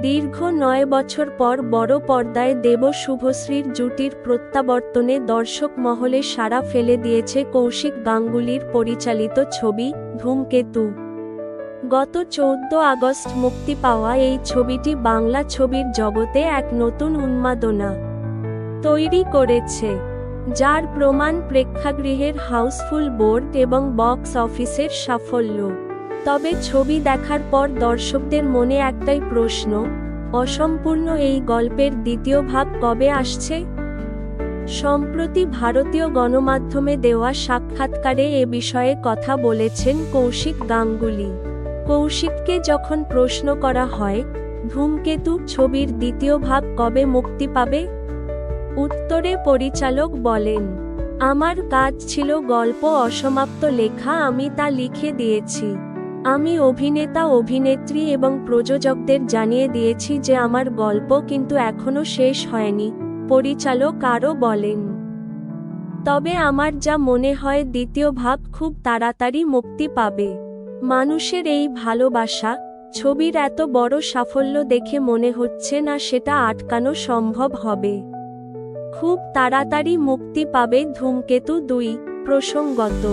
দীর্ঘ ৯ বছর পর বড় পর্দায় দেব শুভশ্রীর জুটির প্রত্যাবর্তনে দর্শক মহলে সাড়া ফেলে দিয়েছে কৌশিক গাঙ্গুলির পরিচালিত ছবি ধূমকেতু। গত ১৪ আগস্ট মুক্তি পাওয়া এই ছবিটি বাংলা ছবির জগতে এক নতুন উন্মাদনা তৈরি করেছে, যার প্রমাণ প্রেক্ষাগৃহের হাউসফুল বোর্ড এবং বক্স অফিসের সাফল্য। তবে ছবি দেখার পর দর্শকদের মনে একটাই প্রশ্ন, অসম্পূর্ণ এই গল্পের দ্বিতীয় ভাগ কবে আসছে? সম্প্রতি ভারতীয় গণমাধ্যমে দেওয়া সাক্ষাৎকারে এ বিষয়ে কথা বলেছেন কৌশিক গাঙ্গুলি। কৌশিককে যখন প্রশ্ন করা হয়, ধূমকেতু ছবির দ্বিতীয় ভাগ কবে মুক্তি পাবে, উত্তরে পরিচালক বলেন, আমার কাজ ছিল গল্প অসমাপ্ত লেখা, আমি তা লিখে দিয়েছি। আমি অভিনেতা অভিনেত্রী এবং প্রযোজকদের জানিয়ে দিয়েছি যে আমার গল্প কিন্তু এখনো শেষ হয়নি, পরিচালক আরও বলেন। তবে আমার যা মনে হয় দ্বিতীয় ভাগ খুব তাড়াতাড়ি মুক্তি পাবে। মানুষের এই ভালোবাসা, ছবির এত বড় সাফল্য দেখে মনে হচ্ছে না সেটা আটকানো সম্ভব হবে। খুব তাড়াতাড়ি মুক্তি পাবে ধূমকেতু ২। প্রসঙ্গত,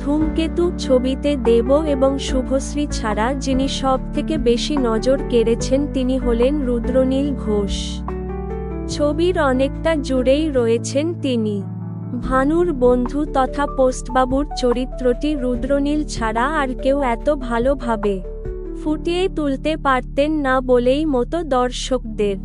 ধূমকেতু ছবিতে দেব এবং শুভশ্রী ছাড়া যিনি সবথেকে বেশি নজর কেড়েছেন তিনি হলেন রুদ্রনীল ঘোষ। ছবির অনেকটা জুড়েই রয়েছেন তিনি। ভানুর বন্ধু তথা পোস্টবাবুর চরিত্রটি রুদ্রনীল ছাড়া আর কেউ এত ভালোভাবে ফুটিয়ে তুলতে পারতেন না বলেই মতো দর্শকদের।